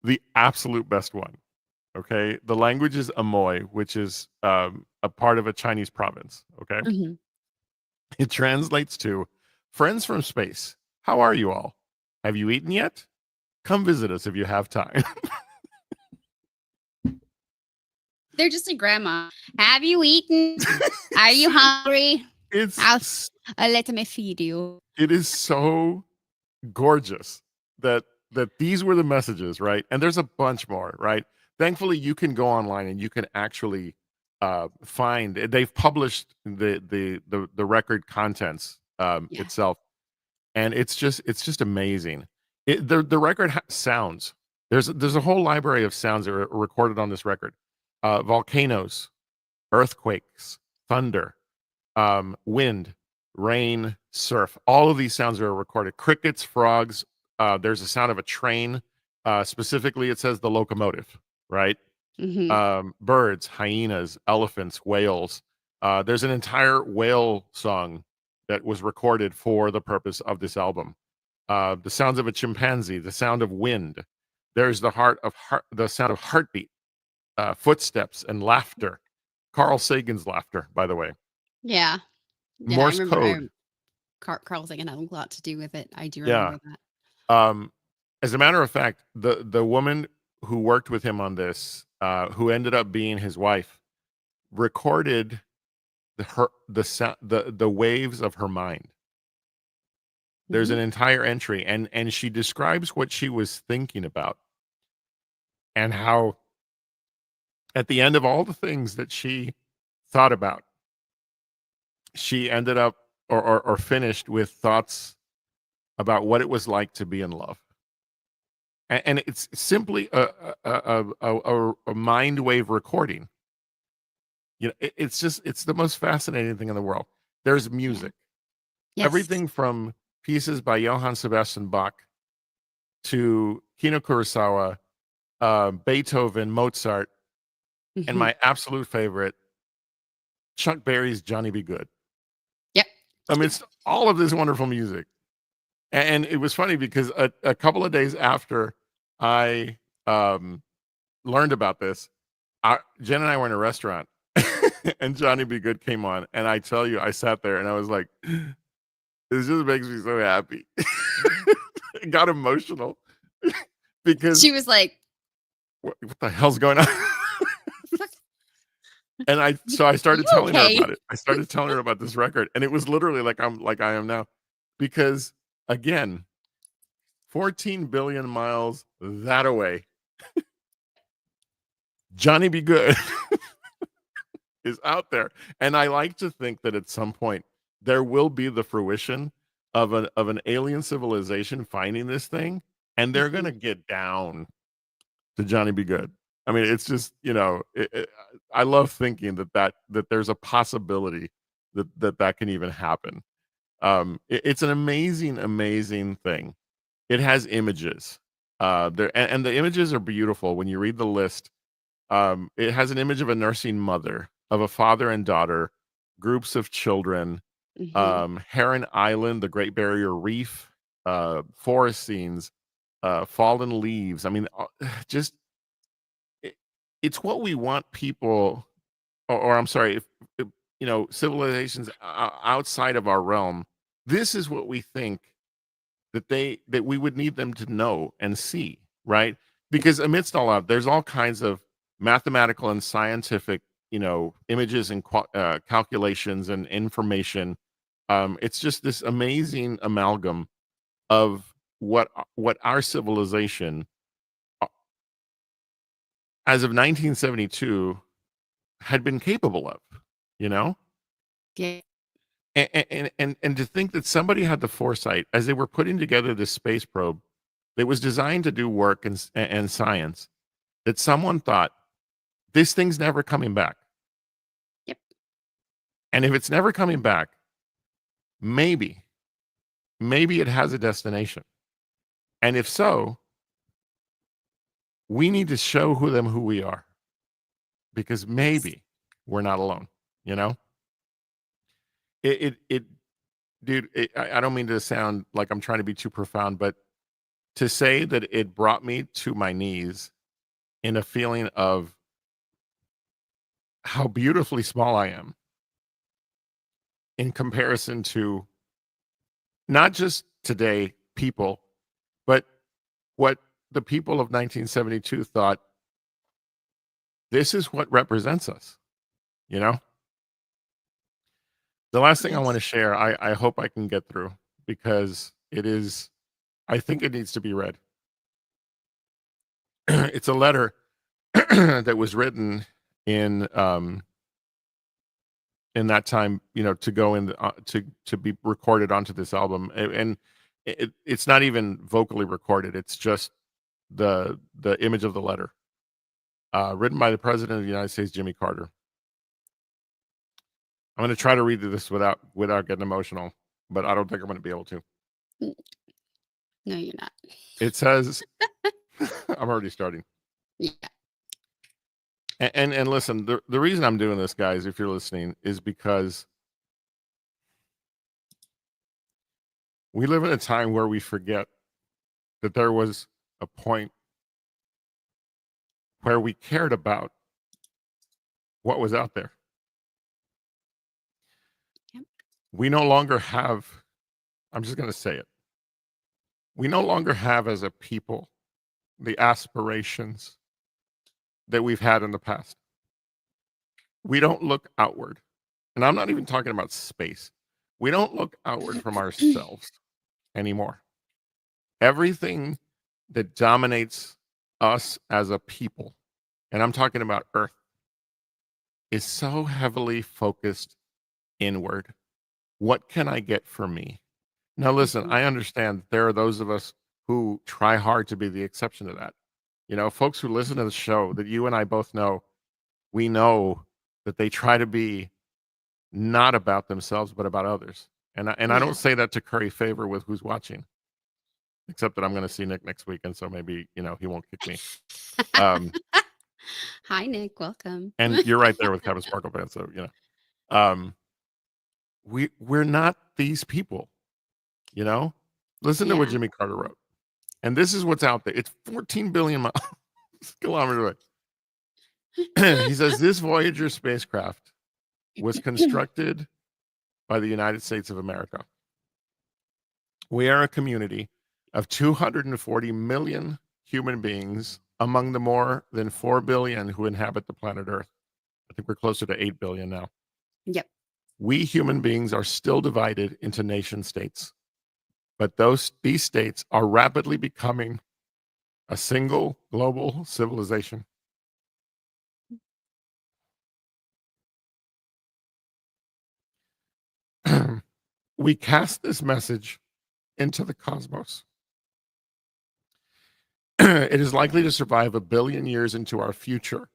the absolute best one. Okay. The language is Amoy, which is a part of a Chinese province. Okay. Mm-hmm. It translates to friends from space. How are you all? Have you eaten yet? Come visit us if you have time. They're just a grandma. Have you eaten? Are you hungry? Let me feed you. It is so gorgeous that these were the messages, right? And there's a bunch more, right? Thankfully, you can go online and you can actually find. They've published the record contents itself, and it's just amazing. The record sounds. There's a whole library of sounds that are recorded on this record. Volcanoes, earthquakes, thunder, wind, rain, surf. All of these sounds are recorded. Crickets, frogs. There's a sound of a train. Specifically, it says the locomotive, right? Mm-hmm. Birds, hyenas, elephants, whales. There's an entire whale song that was recorded for the purpose of this album. The sounds of a chimpanzee, the sound of wind. There's the sound of heartbeat, footsteps, and laughter. Carl Sagan's laughter, by the way. Yeah. Morse code. Carl Sagan had a lot to do with it. I do remember that. As a matter of fact, the woman who worked with him on this, who ended up being his wife, recorded the waves of her mind. There's an entire entry, and she describes what she was thinking about, and how at the end of all the things that she thought about, she ended up or finished with thoughts about what it was like to be in love. And it's simply a mind wave recording. It's the most fascinating thing in the world. There's music. Yes. Everything from pieces by Johann Sebastian Bach to Kino Kurosawa, Beethoven, Mozart, and my absolute favorite, Chuck Berry's Johnny Be Good. Yep. It's all of this wonderful music. And it was funny because a couple of days after I learned about this, Jen and I were in a restaurant and Johnny Be Good came on. And I tell you, I sat there and I was like, this just makes me so happy. It got emotional because she was like, what the hell's going on? I started You telling her okay? about it. I started telling her about this record, and it was literally like I am now, because again, 14 billion miles that away, Johnny Be Good is out there, and I like to think that at some point there will be the fruition of an alien civilization finding this thing, and they're gonna Mhm. get down to Johnny Be Good. I mean, it's just, I love thinking that there's a possibility that can even happen. It's an amazing, amazing thing. It has images. And the images are beautiful. When you read the list, it has an image of a nursing mother, of a father and daughter, groups of children, Mhm. Heron Island, the Great Barrier Reef, forest scenes, fallen leaves. I mean, just it, it's what we want people, or I'm sorry, if civilizations outside of our realm. This is what we think that we would need them to know and see, right? Because amidst all of, there's all kinds of mathematical and scientific, images and calculations and information. It's just this amazing amalgam of what our civilization, uh, as of 1972, had been capable of, you know. Yeah. And to think that somebody had the foresight as they were putting together this space probe that was designed to do work and science, that someone thought this thing's never coming back. Yep. And if it's never coming back, maybe, maybe it has a destination. And if so, we need to show who we are, because Yes. maybe we're not alone, you know? It dude, I don't mean to sound like I'm trying to be too profound, but to say that it brought me to my knees in a feeling of how beautifully small I am in comparison to not just today people, but what the people of 1972 thought, this is what represents us, you know? The last thing I want to Yes. share, I hope I can get through, because I think it needs to be read. It's a letter that was written in, in that time, to go in to be recorded onto this album, and it's not even vocally recorded. It's just the image of the letter, written by the President of the United States, Jimmy Carter. I'm going to try to read this without getting emotional, but I don't think I'm going to be able to. N- No, you're not. It says, I'm already starting. Yeah. And listen, the reason I'm doing this, guys, if you're listening, is because we live in a time where we forget that there was a point where we cared about what was out there. Yep. We no longer have, I'm just going to say it, we no longer have as a people the aspirations that we've had in the past. We don't look outward. And I'm not even talking about space. We don't look outward from ourselves anymore. Everything that dominates us as a people, and I'm talking about Earth, is so heavily focused inward. What can I get for me? Now, listen, Mhm. I understand there are those of us who try hard to be the exception to that. Folks who listen to the show that you and I both know, we know that they try to be not about themselves, but about others. And I don't Yeah. say that to curry favor with who's watching, except that I'm going to see Nick next week, and so maybe he won't kick me. Um, Hi, Nick. Welcome. and you're right there with Captain Sparkle Band, so um, we're not these people. You know, listen to what Yeah. Jimmy Carter wrote, and this is what's out there. It's 14 billion kilometers away. He says this Voyager spacecraft was constructed by the United States of America. We are a community of 240 million human beings among the more than 4 billion who inhabit the planet Earth. I think we're closer to 8 billion now. Yep. We human beings are still divided into nation states, but these states are rapidly becoming a single global civilization. We cast this message into the cosmos. It is likely to survive 1 billion years into our future,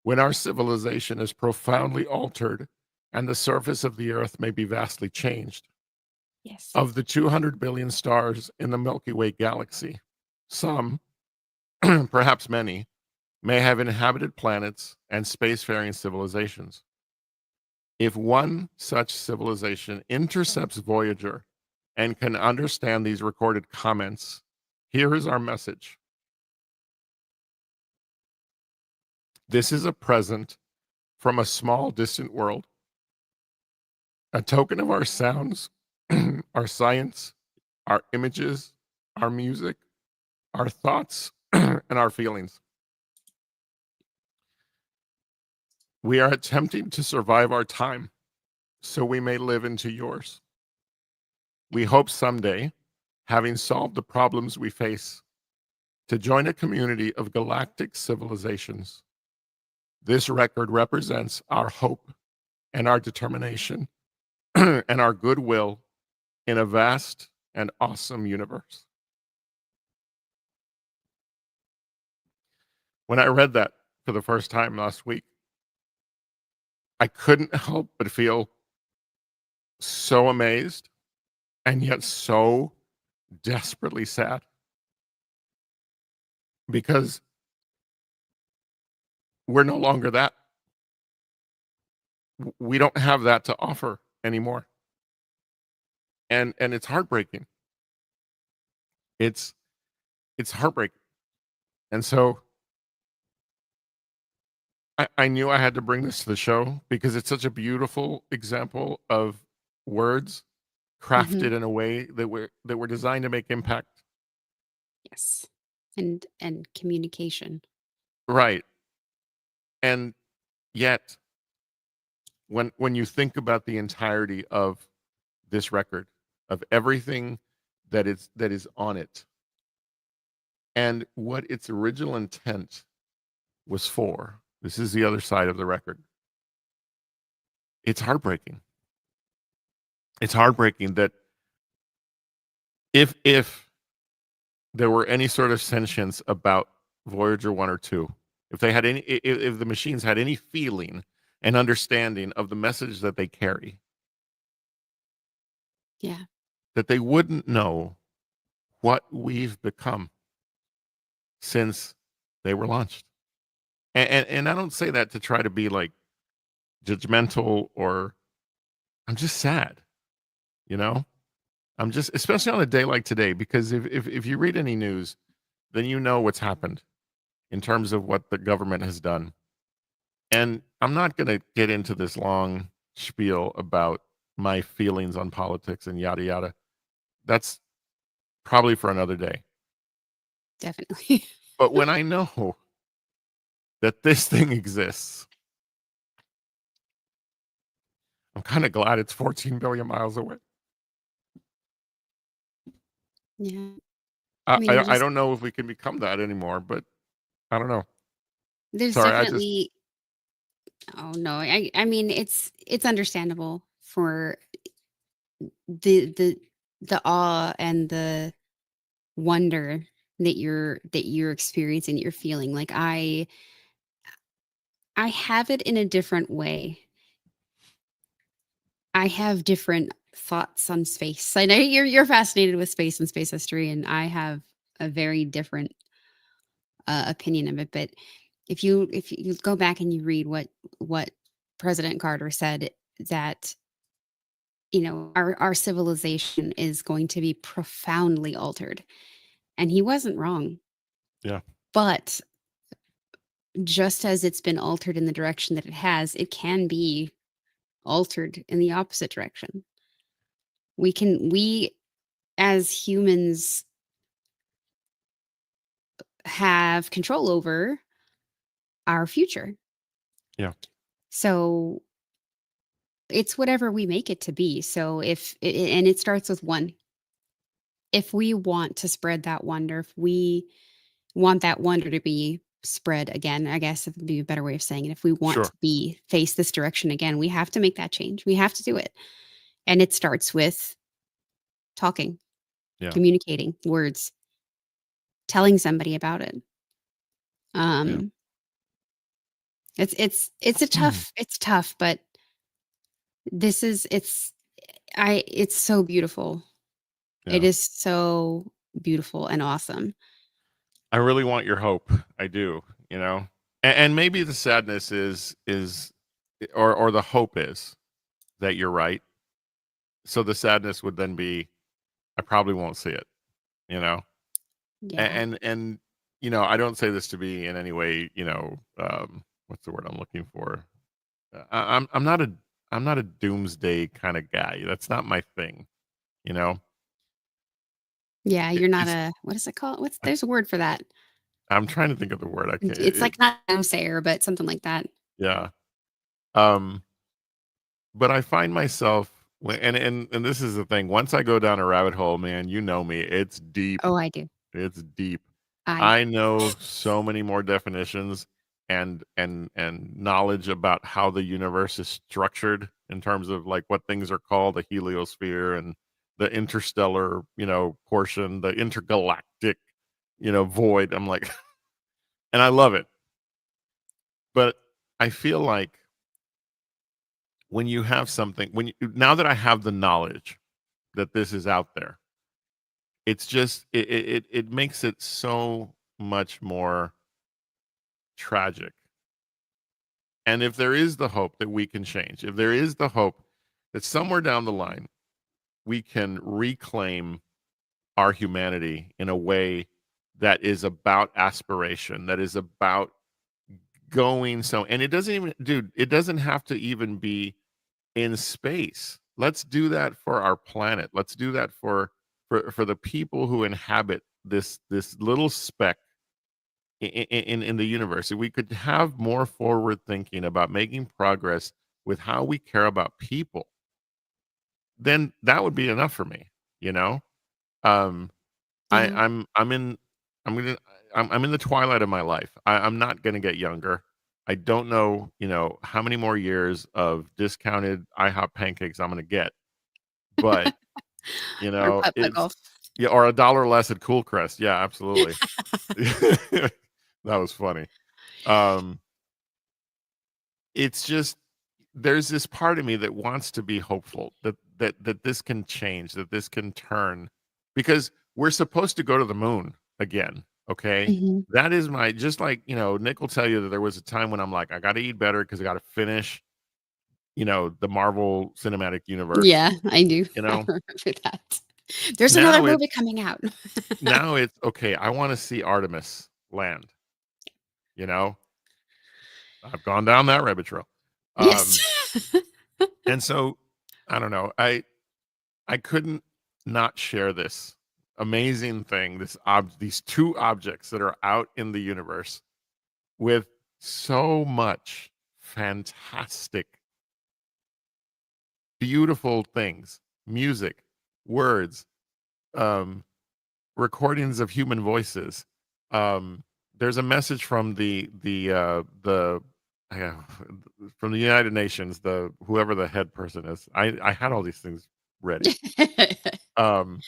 when our civilization is profoundly altered and the surface of the earth may be vastly changed. Yes. Of the 200 billion stars in the Milky Way galaxy, some, perhaps many, may have inhabited planets and spacefaring civilizations. If one such civilization intercepts Voyager and can understand these recorded comments, here is our message. This is a present from a small, distant world, a token of our sounds, our science, our images, our music, our thoughts, and our feelings. We are attempting to survive our time so we may live into yours. We hope someday, having solved the problems we face, to join a community of galactic civilizations. This record represents our hope and our determination and our goodwill in a vast and awesome universe. When I read that for the first time last week, I couldn't help but feel so amazed and yet so desperately sad, because we're no longer that. We don't have that to offer anymore. And it's heartbreaking. It's heartbreaking. And so I knew I had to bring this to the show because it's such a beautiful example of words crafted in a way that were designed to make impact. Yes. And communication. Right. And yet, when you think about the entirety of this record, of everything that is on it, and what its original intent was for, this is the other side of the record. It's heartbreaking. It's heartbreaking that if there were any sort of sentience about Voyager 1 or 2, if they had any, if the machines had any feeling and understanding of the message that they carry, Yeah. that they wouldn't know what we've become since they were launched. And I don't say that to try to be like judgmental, or I'm just sad, you know? I'm just, especially on a day like today, because if you read any news, then you know what's happened in terms of what the government has done. And I'm not going to get into this long spiel about my feelings on politics and yada yada. That's probably for another day. Definitely. But when I know that this thing exists, I'm kind of glad it's 14 billion miles away. Yeah. I don't know if we can become that anymore, but I don't know. There's Sorry, definitely oh no, I mean it's understandable for the the awe and the wonder that you're experiencing, that you're feeling. Like I have it in a different way. I have different thoughts on space. I know you're fascinated with space and space history, and I have a very different opinion of it. But if you go back and you read what President Carter said, that our civilization is going to be profoundly altered, and he wasn't wrong. yeah, But just as it's been altered in the direction that it has, it can be altered in the opposite direction. We as humans have control over our future. yeah. So it's whatever we make it to be. So and it starts with one. If we want to spread that wonder, if we want that wonder to be spread again, I guess it would be a better way of saying it. If we want to Sure. be face this direction again, we have to make that change. We have to do it. And it starts with talking, Yeah. communicating, words, telling somebody about it. Yeah. Um, it's a it's tough, but this is it's so beautiful. It Yeah. is so beautiful and awesome. I really want your hope. I do, you know. And maybe the sadness is or the hope is that you're right. So the sadness would then be I probably won't see it, you know. Yeah. And you know, I don't say this to be in any way, you know, what's the word I'm looking for? I'm not a I'm not a doomsday kind of guy. That's not my thing, you know. Yeah, you're not It's a what is it called? What's there's a word for that. I'm trying to think of the word. I can't. It's like not a sayer, but something like that. Yeah. Um, but I find myself and this is the thing. Once I go down a rabbit hole, man, you know me. It's deep. Oh, I do. It's deep. I I know so many more definitions and knowledge about how the universe is structured in terms of like what things are called the heliosphere and the interstellar, you know, portion, the intergalactic, you know, void. I'm like, and I love it. But I feel like when you have something, when you, now that I have the knowledge that this is out there, it's just it makes it so much more tragic. And if there is the hope that we can change, if there is the hope that somewhere down the line we can reclaim our humanity in a way that is about aspiration, that is about going so, and it doesn't even, dude, it doesn't have to even be in space. Let's do that for our planet. Let's do that for the people who inhabit this little speck in the universe. If we could have more forward thinking about making progress with how we care about people, then that would be enough for me. You know, um, yeah. I'm in I'm gonna I'm in the twilight of my life. I'm not gonna get younger. I don't know, you know, how many more years of discounted IHOP pancakes I'm gonna get, but you Or know, putt putt it's golf. yeah, or a dollar less at Cool Crest. Yeah, absolutely. That was funny. Um, it's just there's this part of me that wants to be hopeful that this can change, that this can turn, because we're supposed to go to the moon again. Okay, Mhm. that is my just like you know Nick will tell you that there was a time when I'm like I got to eat better because I got to finish you know the Marvel Cinematic Universe. Yeah, I do. You I know remember that. There's another now movie coming out. it's okay. I want to see Artemis land. You know I've gone down that rabbit trail. Yes. Um, and so I don't know. I couldn't not share this amazing thing, these two objects that are out in the universe with so much fantastic, beautiful things, music, words, um, recordings of human voices. Um, there's a message from the uh, from the United Nations, the whoever the head person is. I had all these things ready. Um,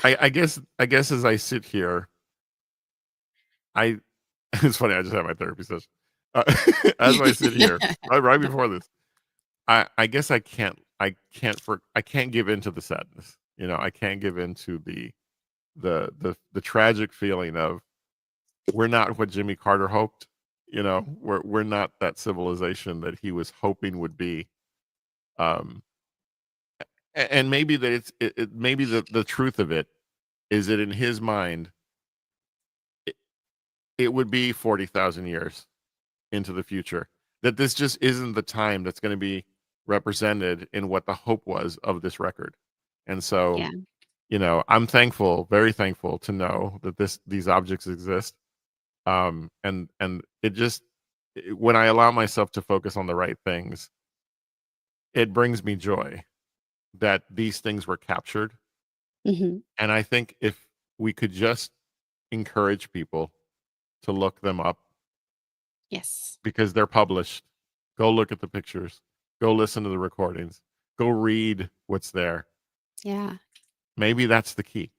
I guess as I sit here, I it's funny. I just had my therapy session. Uh, as I sit here, right before this, I guess I can't give in to the sadness. You know, I can't give in to the tragic feeling of we're not what Jimmy Carter hoped. You know, we're not that civilization that he was hoping would be. Um, and maybe that maybe the truth of it is that in his mind it would be 40,000 years into the future. That this just isn't the time that's going to be represented in what the hope was of this record. And so, Yeah. you know, I'm thankful, very thankful to know that these objects exist. And it just when I allow myself to focus on the right things, it brings me joy that these things were captured. Hmm. And I think if we could just encourage people to look them up Yes. because they're published, go look at the pictures, go listen to the recordings, go read what's there. Yeah. Maybe that's the key,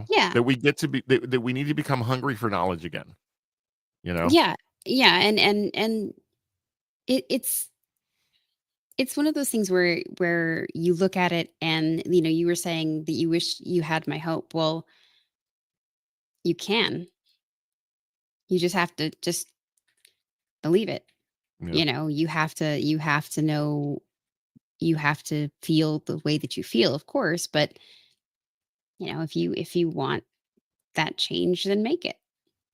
Yeah. that we get to be, that we need to become hungry for knowledge again, you know? Yeah. Yeah. And it's one of those things where you look at it and you were saying that you wish you had my hope. Well, you can. You just have to just believe it. Yeah. You have to know, you have to feel the way that you feel, of course, but if you want that change, then make it.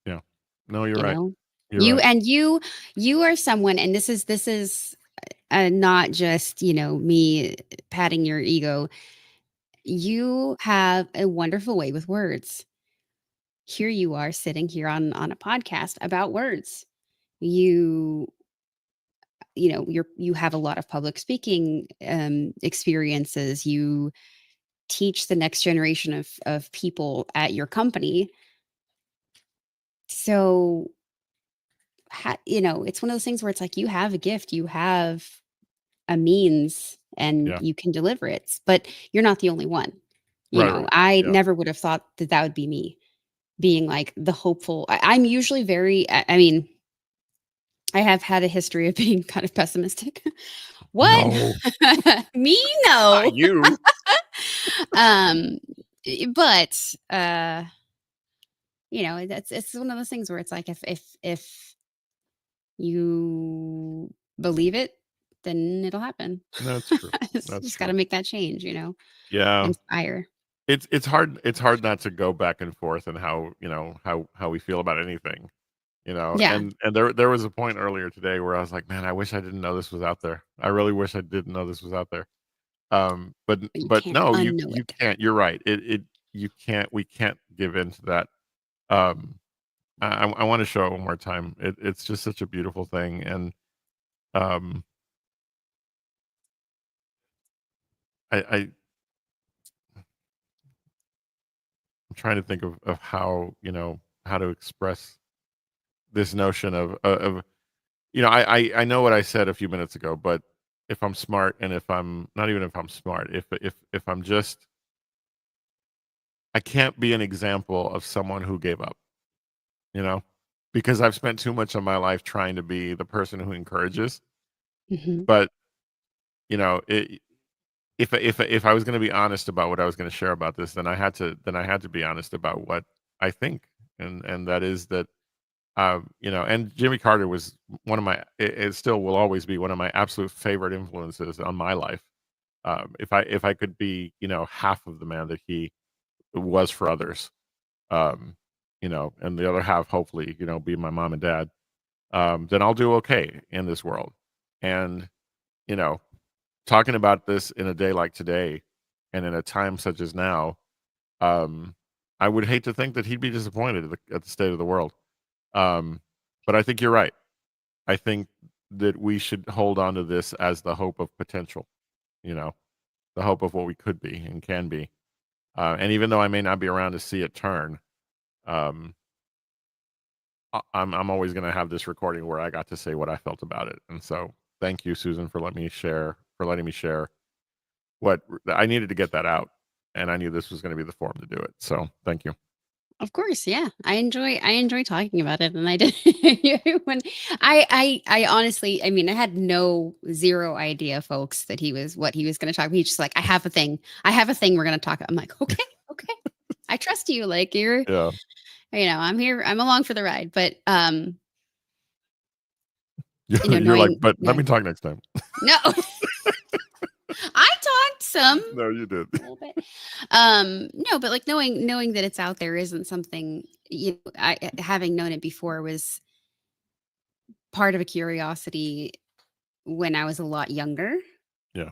Yeah. No, you're You right. know, You're you right. and you are someone, and this is not just me patting your ego. You have a wonderful way with words. Here you are sitting here on a podcast about words. You you have a lot of public speaking experiences. You teach the next generation of people at your company. So it's one of those things where it's like you have a gift, you have a means, and Yeah. you can deliver it, but you're not the only one. Right. Right. I Yeah. never would have thought that that would be me, being like the hopeful. I'm usually very, I mean, I have had a history of being kind of pessimistic. What? No, Me? not No. you. um but that's it's one of those things where it's like if you believe it, then it'll happen. That's true. That's Just got to true. make that change, Yeah. inspire. It's hard not to go back and forth and how, how we feel about anything, Yeah. and there was a point earlier today where I was like, man, I wish I didn't know this was out there. I really wish I didn't know this was out there. But But you but can't no, unknow you it. can't. You're right. You can't. We can't give in to that. Um, I want to show it one more time. It's just such a beautiful thing, and um, I'm trying to think of how how to express this notion of I know what I said a few minutes ago, but if I'm smart, and if I'm not, even if I'm smart, if I'm just, I can't be an example of someone who gave up, you know, because I've spent too much of my life trying to be the person who encourages. Hmm. But it, if I was going to be honest about what I was going to share about this, then I had to be honest about what I think, and that is that and Jimmy Carter was one of my, it still will always be one of my absolute favorite influences on my life. If I could be half of the man that he was for others, um, and the other half hopefully be my mom and dad, then I'll do okay in this world. And you know, talking about this in a day like today, and in a time such as now, um, I would hate to think that he'd be disappointed at the state of the world. Um, but I think you're right. I think that we should hold on to this as the hope of potential, you know, the hope of what we could be and can be. And even though I may not be around to see it turn, um, I'm always going to have this recording where I got to say what I felt about it. And so, thank you, Susan, for letting me share what I needed to get that out, and I knew this was going to be the forum to do it. So, thank you. Of course, yeah. I enjoy talking about it, and I did when I honestly, I mean, I had no zero idea, folks, that what he was going to talk about. He's just like, I have a thing we're going to talk about. I'm like, okay, okay, I trust you. Like Yeah, I'm here, I'm along for the ride. But you're like, knowing but let me knowing talk next time. no, I talked some No, you did. a little bit. No, but like knowing that it's out there isn't something, I having known it before was part of a curiosity when I was a lot younger. Yeah,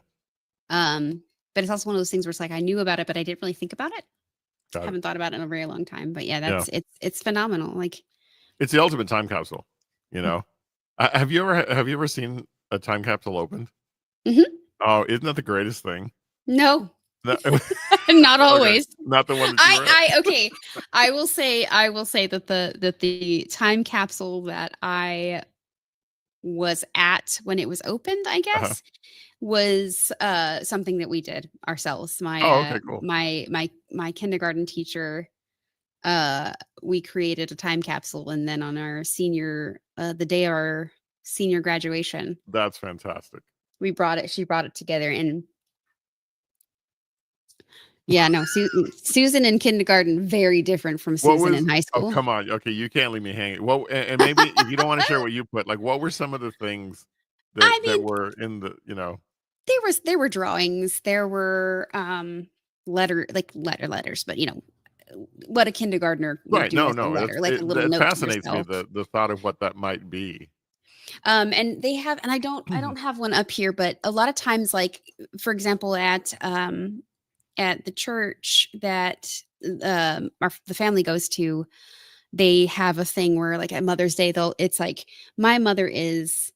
Um, but it's also one of those things where it's like I knew about it, but I didn't really think about it. got it. Haven't thought about it in a very long time. But yeah, Yeah, it's phenomenal. Like it's the ultimate time capsule. You know, have you ever seen a time capsule opened? Mhm. Oh, isn't that the greatest thing? No, No, not okay, always. not the one that you were at. Okay. I will say that the time capsule that I was at when it was opened, I Uh-huh. guess, was something that we did ourselves. Oh, okay, cool. My kindergarten teacher, uh we created a time capsule, and then on our senior the day of our senior graduation, That's fantastic. she brought it together. And yeah, no, Susan in kindergarten, very different from What Susan was in high Oh, school. come on. Okay, you can't leave me hanging. Well, and maybe if you don't wanna share what you put, like, what were some of the things I that mean, were in the. there were drawings, there were letters, but what a kindergartner would Right, do no, with a no, letter, like a little that note to fascinates me, yourself. the thought of what that might be. And they have, and I don't have one up here, but a lot of times, like, for example, at the church that the family goes to, they have a thing where, like, at Mother's Day, it's like, my mother is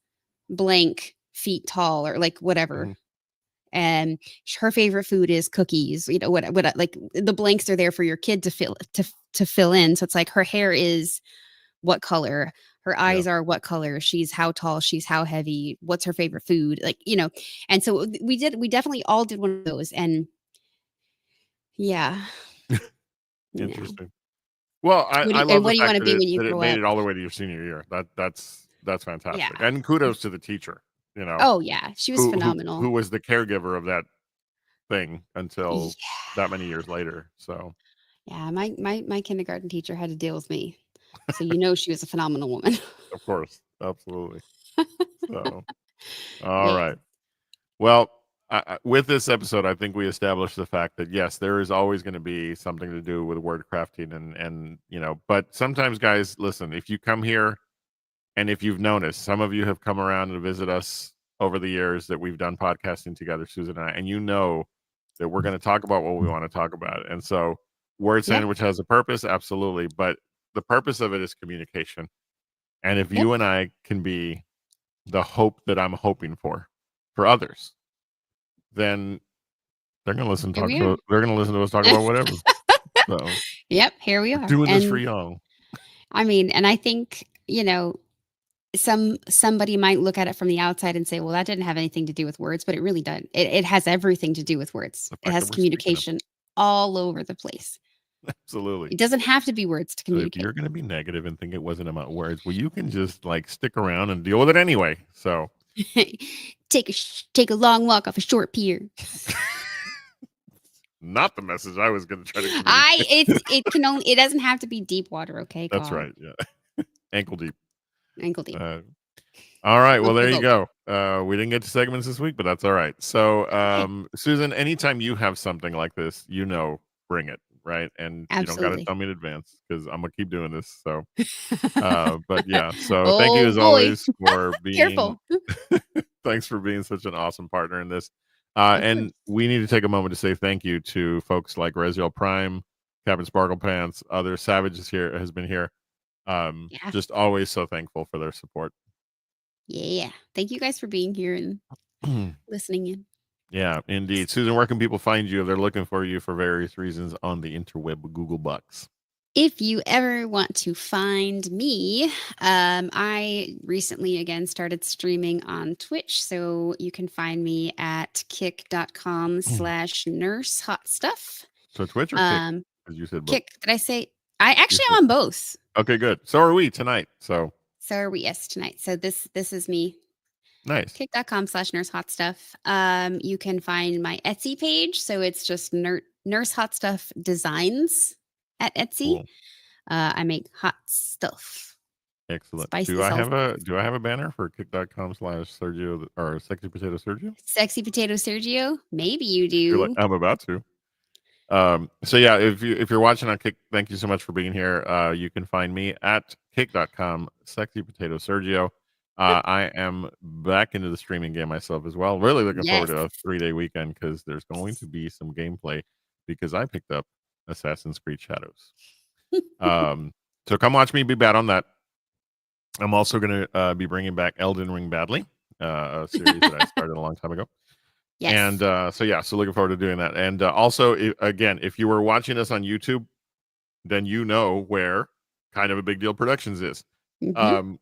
blank feet tall, or like whatever, Mhm, and her favorite food is cookies. What, like, the blanks are there for your kid to fill in. So it's like, her hair is what color, her yeah. eyes are what color, she's how tall, she's how heavy, what's her favorite food, like. And so we definitely all did one of those. And yeah, you know. Interesting. Well, I love What the do you want fact to be when you that it grow made up? it all the way to your senior year. That's Yeah. fantastic, and kudos to the teacher, you know, Oh yeah, she was who phenomenal. was the caregiver of that thing until Yeah. that many years later, so, Yeah, my kindergarten teacher had to deal with me. So she was a phenomenal woman. of course, absolutely. So, Yeah. alright. Well, with this episode, I think we established the fact that yes, there is always going to be something to do with word crafting, and but sometimes, guys, listen. If you come here, and if you've noticed, some of you have come around to visit us over the years that we've done podcasting together, Susan and I, and you know that we're going to talk about what we want to talk about. And so, word Yep. sandwich has a purpose, absolutely, but the purpose of it is communication. And if Yep. you and I can be the hope that I'm hoping for others, then Here we are. they're gonna listen to us talk about whatever. So, Yep, here we we're are. doing this for And y'all. I mean, and I think, somebody might look at it from the outside and say, well, that didn't have anything to do with words, but it really does. It has everything to do with words. The It fact that has we're speaking them. communication all over the place. Absolutely. It doesn't have to be words to So if communicate. you're gonna be negative and think it wasn't about words, well, you can just, like, stick around and deal with it anyway. So, Take a long walk off a short pier. not the message I was gonna try to I communicate. it doesn't have to be deep water, okay, That's Carl? right, yeah. Ankle deep. Ankle deep. Uh, alright, well, Look there you boat. go. We didn't get to segments this week, but that's alright. So, Okay. Susan, anytime you have something like this, bring it, right? And you don't gotta Absolutely. tell me in advance because 'cause Imma keep doing this, so but yeah, so thank you Oh as boy. always for being Careful. thanks for being such an awesome partner in this. Of And course. we need to take a moment to say thank you to folks like Reziel Prime, Captain Sparkle Pants, other Savages here has been here. Yeah. Just always so thankful for their support. Yeah. Thank you guys for being here and listening in. Yeah, indeed. Susan, where can people find you if they're looking for you for various reasons on the interweb Google Bucks? If you ever want to find me, I recently again started streaming on Twitch. So you can find me at kick.com/nurse hot stuff. So Twitch or Kick? Um, Because you said both. Kick, did I say? I You actually said am on both. okay, good. So are we tonight. So So are we? Yes, tonight. So this is me. nice. Kick.com/nurse hot stuff. You can find my Etsy page. So it's just nurse hot stuff designs at Etsy. Cool. I make hot stuff, Excellent. spicy salsas. Do I have a banner for kick.com/Sergio or Sexy Potato Sergio? Sexy potato Sergio. Maybe you Feel like do. I'm about to. So yeah, if you're watching on Kick, thank you so much for being here. You can find me at kick.com Sexy Potato Sergio. I am back into the streaming game myself as well. Really looking forward Yes. to a 3-day weekend because there's going to be some gameplay because I picked up Assassin's Creed Shadows. Um, so come watch me be bad on that. I'm also going to be bringing back Elden Ring Badly, a series that I started a long time ago. And Yes. so looking forward to doing that. And also, again, if you were watching us on YouTube, then you know where Kind of a Big Deal Productions is. Mm-hmm.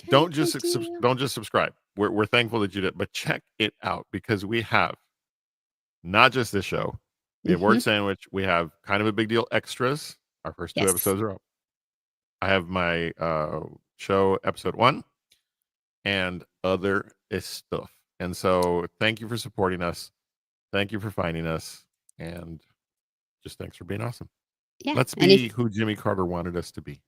Don't just subscribe. We're thankful that you did, but check it out because we have not just this show. We have Mm-hmm. Word Sandwich. We have Kind of a Big Deal extras. Our first 2 Yes. episodes are up. I have my show episode 1 and other stuff. And so thank you for supporting us. Thank you for finding us. And just thanks for being awesome. Yeah. Let's And if be who Jimmy Carter wanted us to be.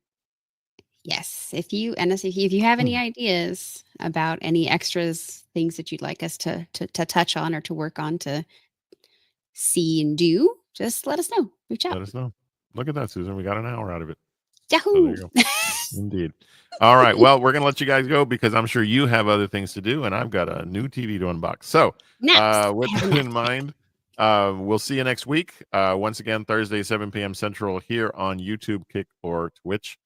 yes, if you have any Hmm. ideas about any extras, things that you'd like us to touch on or to work on to see and do, just let us know. Reach out. Let us know. Look at that, Susan. We got an hour out of it. So there Yahoo! you go. Indeed. All right. Well, we're going to let you guys go because I'm sure you have other things to do, and I've got a new TV to unbox. So, Naps. I with have a that nap in to take. mind, we'll see you next week. Once again, Thursday, 7 p.m. Central here on YouTube, Kick, or Twitch.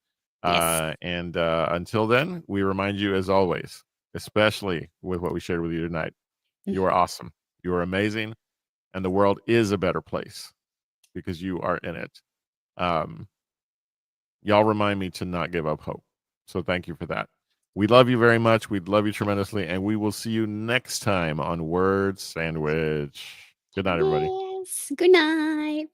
Yes. And until then, we remind you, as always, especially with what we shared with you tonight, you are awesome. You are amazing. And the world is a better place because you are in it. Um, y'all remind me to not give up hope. So thank you for that. We love you very much. We love you tremendously. And we will see you next time on Word Sandwich. Good night, everybody. Yes. Good night.